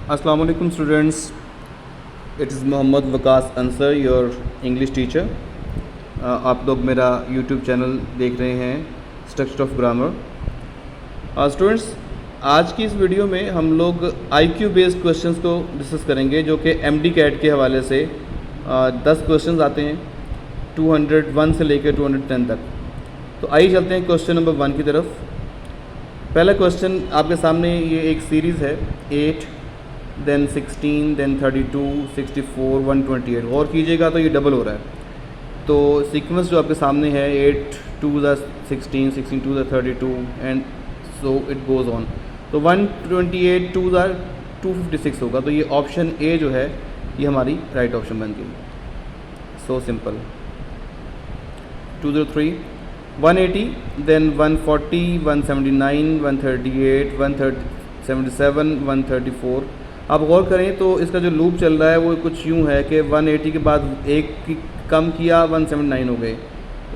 अस्सलाम वालेकुम students, it is Mohammad Waqas Ansar, your English teacher. आप लोग मेरा यूट्यूब चैनल देख रहे हैं स्ट्रक्चर ऑफ ग्रामर। स्टूडेंट्स, आज की इस वीडियो में हम लोग IQ बेस्ड क्वेश्चंस को डिस्कस करेंगे, जो कि MD कैट के हवाले से 10 क्वेश्चंस आते हैं 201 से लेकर 210 तक। तो आइए चलते हैं क्वेश्चन नंबर 1 की तरफ। पहला क्वेश्चन आपके सामने ये एक सीरीज़ है 8 देन 16 देन 32 64 128। गौर कीजिएगा तो ये डबल हो रहा है। तो सीक्वेंस जो आपके सामने है 8 2 the 16 16 2 the 32 and so it goes on. तो 128 2 द 256 होगा। तो ये ऑप्शन ए जो है ये हमारी राइट ऑप्शन बन गई। So simple. 203 180 देन 140 179 138 177 134। आप गौर करें तो इसका जो लूप चल रहा है वो कुछ यूँ है कि 180 के बाद एक की कम किया 179 हो गए,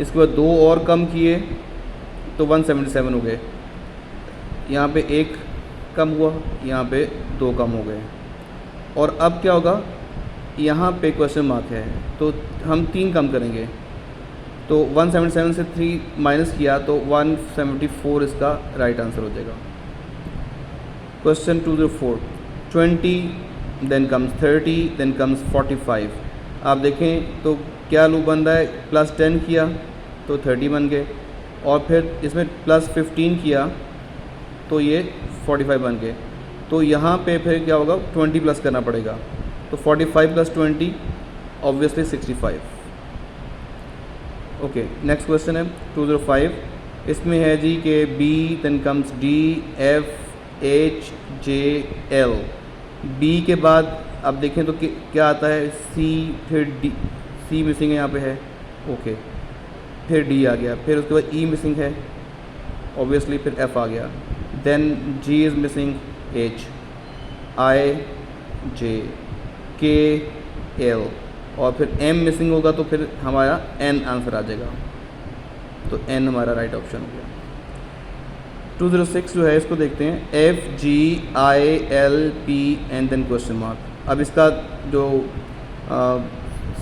इसके बाद दो और कम किए तो 177 हो गए, यहाँ पे एक कम हुआ, यहाँ पे दो कम हो गए। और अब क्या होगा, यहाँ पे क्वेश्चन मार्क है तो हम 3 कम करेंगे। तो 177 से 3 माइनस किया तो 174 इसका राइट आंसर हो जाएगा। Question 204 20 then comes 30 then comes 45। आप देखें तो क्या लूप बन रहा है, +10 किया तो 30 बन गए, और फिर इसमें +15 किया तो ये 45 बन गए। तो यहाँ पे फिर क्या होगा, 20 प्लस करना पड़ेगा। तो 45 + 20 ऑब्वियसली 65। ओके, नेक्स्ट क्वेश्चन है 205। इसमें है जी के B then comes D F H J L। B के बाद अब देखें तो क्या आता है, C फिर D, C मिसिंग है यहाँ पे है, ओके, फिर D आ गया, फिर उसके बाद E मिसिंग है ऑब्वियसली, फिर F आ गया, then G is missing, H I J K L, और फिर M मिसिंग होगा तो फिर हमारा N आंसर आ जाएगा। तो N हमारा राइट ऑप्शन हो गया। 206 जो है इसको देखते हैं F G I L P and then question mark. अब इसका जो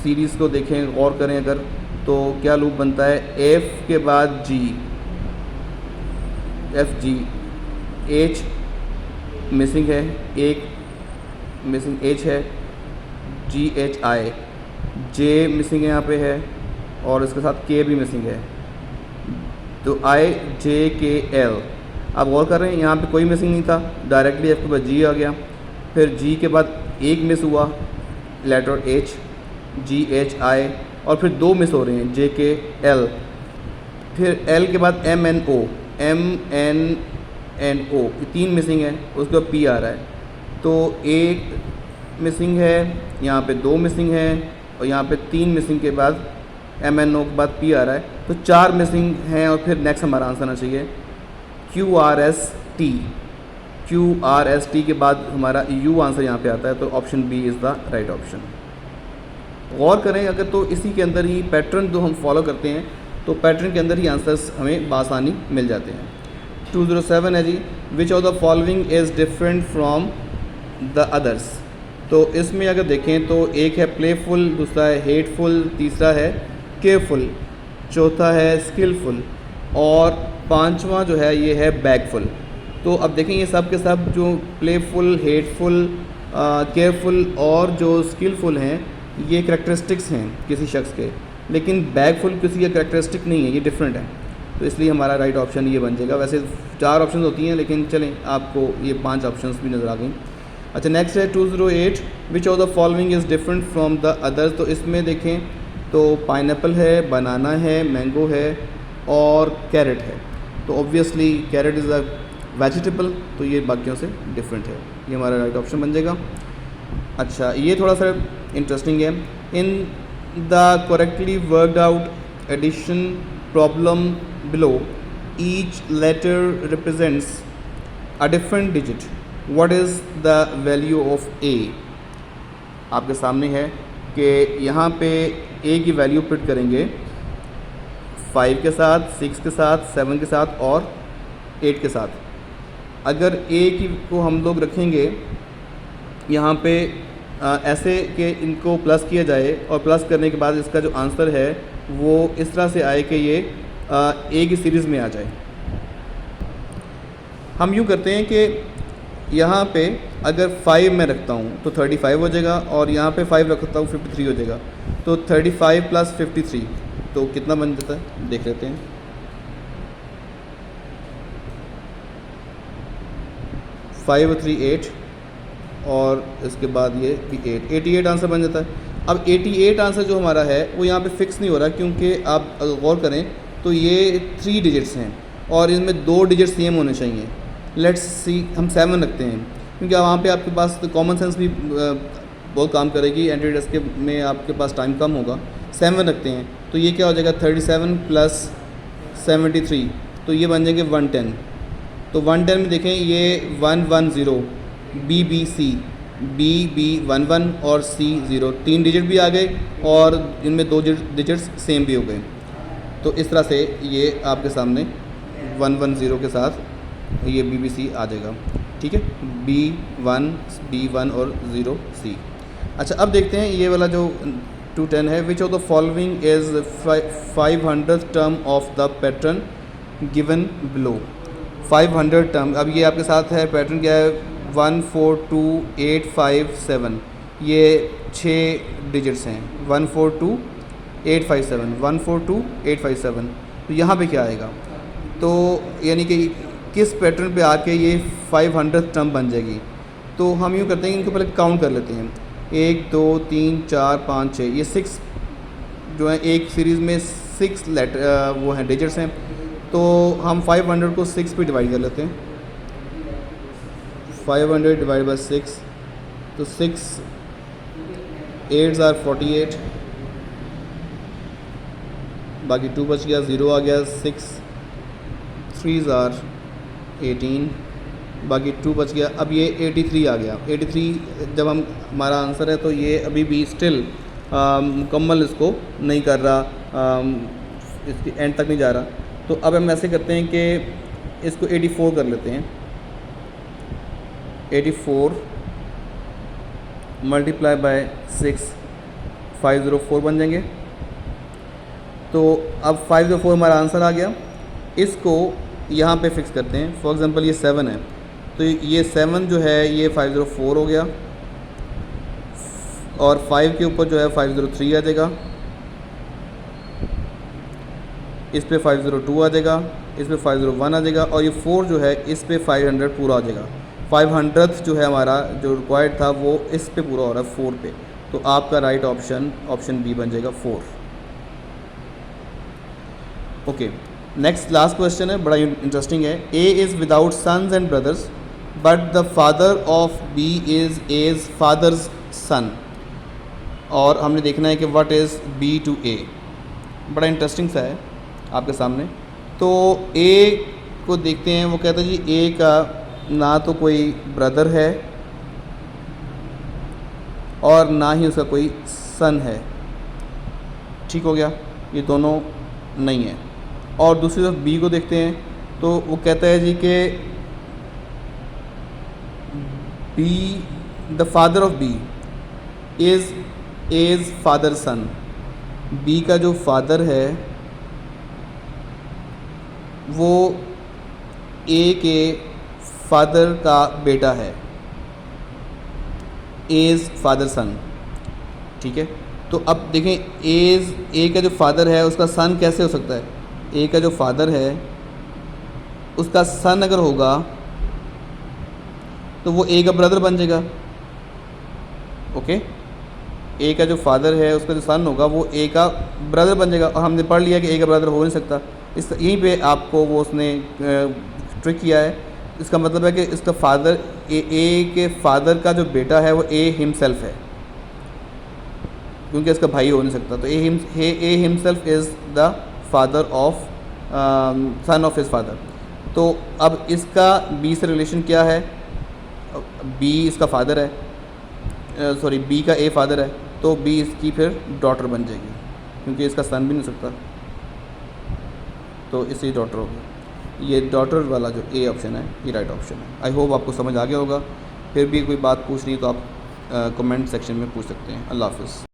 सीरीज़ को देखें, गौर करें अगर, तो क्या लूप बनता है, F के बाद G, F G, H missing है, एक मिसिंग H है, G H I, J missing यहाँ पे है, और इसके साथ K भी मिसिंग है, तो I J K L। आप गौर कर रहे हैं यहाँ पे कोई मिसिंग नहीं था, डायरेक्टली F के बाद G आ गया, फिर G के बाद एक मिस हुआ letter H, G H I, और फिर दो मिस हो रहे हैं J K L, फिर L के बाद M N O, M N N O, 3 missing है, उसके बाद P आ रहा है। तो एक मिसिंग है, यहाँ पे 2 मिसिंग है, और यहाँ पे 3 मिसिंग के बाद M N O के बाद P आ रहा है, तो 4 मिसिंग हैं। और फिर नेक्स्ट हमारा आंसर आना चाहिए Q R S T। Q R S T के बाद हमारा U आंसर यहाँ पे आता है, तो option B is the right option. गौर करें अगर तो इसी के अंदर ही पैटर्न जो हम फॉलो करते हैं, तो पैटर्न के अंदर ही आंसर्स हमें बासानी मिल जाते हैं। 207 है जी, which of the following is different from the others. तो इसमें अगर देखें तो एक है प्लेफुल, दूसरा है हेटफुल, तीसरा है केयरफुल, चौथा है स्किलफुल, और पांचवा जो है ये है बैकफुल। तो अब देखें ये सब के सब जो प्लेफुल, हेटफुल, केयरफुल और जो स्किलफुल हैं, ये करैक्टरिस्टिक्स हैं किसी शख्स के, लेकिन बैकफुल किसी का करैक्टरिस्टिक नहीं है, ये डिफरेंट है। तो इसलिए हमारा राइट ऑप्शन ये बन जाएगा। वैसे 4 ऑप्शन होती हैं, लेकिन चलें आपको ये 5 ऑप्शंस भी नज़र आ गई। अच्छा, नेक्स्ट है 208, विच of the following is different from the others. तो इसमें देखें तो पाइनएप्पल है, बनाना है, मैंगो है और कैरेट है। तो obviously carrot is a vegetable, तो ये बाकियों से डिफरेंट है, ये हमारा राइट ऑप्शन बन जाएगा। अच्छा, ये थोड़ा सा इंटरेस्टिंग है। In the correctly worked out addition problem below, each letter represents a different digit, what is the value of A। आपके सामने है कि यहाँ पे A की वैल्यू पुट करेंगे 5 के साथ, 6 के साथ, 7 के साथ और 8 के साथ। अगर A की को हम लोग रखेंगे यहाँ पे ऐसे कि इनको प्लस किया जाए और प्लस करने के बाद इसका जो आंसर है वो इस तरह से आए कि ये ए की सीरीज़ में आ जाए। हम यूँ करते हैं कि यहाँ पे अगर 5 मैं रखता हूँ तो 35 हो जाएगा, और यहाँ पे 5 रखता हूँ 53 हो जाएगा। तो 35 + 53 तो कितना बन जाता है देख लेते हैं। 5 और 3 8, और इसके बाद ये भी 8, 88 आंसर बन जाता है। अब 88 आंसर जो हमारा है वो यहाँ पे फिक्स नहीं हो रहा, क्योंकि आप अगर गौर करें तो ये 3 डिजिट्स हैं और इनमें 2 डिजिट सेम होने चाहिए। लेट्स सी, हम 7 रखते हैं, क्योंकि वहाँ पे आपके पास कॉमन सेंस भी बहुत काम करेगी। एंटी डेस्क के में आपके पास टाइम कम होगा। 7 रखते हैं तो ये क्या हो जाएगा, 37 + 73, तो ये बन जाएंगे 110। तो 110 में देखें ये 110, BBC, BB 11 और C0, 3 डिजिट भी आ गए और इनमें 2 डिजिट्स सेम भी हो गए। तो इस तरह से ये आपके सामने 110 के साथ ये BBC आ जाएगा। ठीक है, B1 और 0C। अच्छा, अब देखते हैं ये वाला जो 210 है। विच of the following is 500th term of the pattern given below. 500 term, अब ये आपके साथ है पैटर्न क्या है, 1 4 2 8 5 7, ये 6 डिजिट्स हैं। 1 4 2 8 5 7, 1 4 2 8 5 7। तो यहाँ पे क्या आएगा, तो यानी कि किस पैटर्न पे आके ये 500th टर्म बन जाएगी। तो हम यूँ करते हैं, इनको पहले काउंट कर लेते हैं। 1 2 3 4 5 6, ये 6 जो है एक सीरीज़ में 6 लेटर वो हैं डिजिट्स हैं। तो हम 500 को 6 पे डिवाइड कर लेते हैं। 500 डिवाइड बाई 6, तो 6 8s are 48, बाकी 2 बच गया, 0 आ गया, 6 3s are 18, बाकी 2 बच गया। अब ये 83 आ गया। 83 जब हमारा आंसर है तो ये अभी भी स्टिल मुकम्मल इसको नहीं कर रहा, इसकी एंड तक नहीं जा रहा। तो अब हम ऐसे करते हैं कि इसको 84 कर लेते हैं। 84 मल्टीप्लाई बाय 6, 504 बन जाएंगे। तो अब 504 हमारा आंसर आ गया। इसको यहाँ पे फिक्स करते हैं। फॉर एग्ज़ाम्पल ये 7 है, तो ये 7 जो है ये 504 हो गया, और 5 के ऊपर जो है 503 आ जाएगा, इस पे 502 आ जाएगा, इस पे 501 आ जाएगा, और ये 4 जो है इस पे 500 पूरा आ जाएगा। 500th जो है हमारा जो रिक्वायर्ड था वो इस पे पूरा हो रहा है 4 पे। तो आपका राइट ऑप्शन बी बन जाएगा 4। ओके, नेक्स्ट लास्ट क्वेश्चन है, बड़ा इंटरेस्टिंग है। A is without sons and brothers but the father of B is A's father's son, और हमने देखना है कि what is B to A. बड़ा इंटरेस्टिंग सा है आपके सामने। तो ए को देखते हैं, वो कहता है जी ए का ना तो कोई ब्रदर है और ना ही उसका कोई सन है। ठीक हो गया, ये दोनों नहीं है। और दूसरी तरफ बी को देखते हैं, तो वो कहता है जी कि B the father of B is father son. B का जो फादर है वो ए के फादर का बेटा है, एज फादर सन। ठीक है, तो अब देखें एज ए का जो फादर है उसका सन कैसे हो सकता है। ए का जो फादर है उसका सन अगर होगा तो वो ए का ब्रदर बन जाएगा। ओके, ए का जो फादर है उसका जो सन होगा वो ए का ब्रदर बन जाएगा, और हमने पढ़ लिया कि ए का ब्रदर हो नहीं सकता। इस यहीं पे आपको वो उसने ट्रिक किया है। इसका मतलब है कि इसका फादर ए के फादर का जो बेटा है वो ए हिमसेल्फ है, क्योंकि इसका भाई हो नहीं सकता। तो A himself is the father of son of his father. तो अब इसका बी से रिलेशन क्या है, बी इसका फादर है, सॉरी बी का ए फादर है, तो बी इसकी फिर डॉटर बन जाएगी, क्योंकि इसका सन भी नहीं सकता, तो इसकी डॉटर होगी। ये डॉटर वाला जो ए ऑप्शन है ये राइट ऑप्शन है। आई होप आपको समझ आ गया होगा। फिर भी कोई बात पूछनी है तो आप कमेंट सेक्शन में पूछ सकते हैं। अल्लाह हाफ़िज़।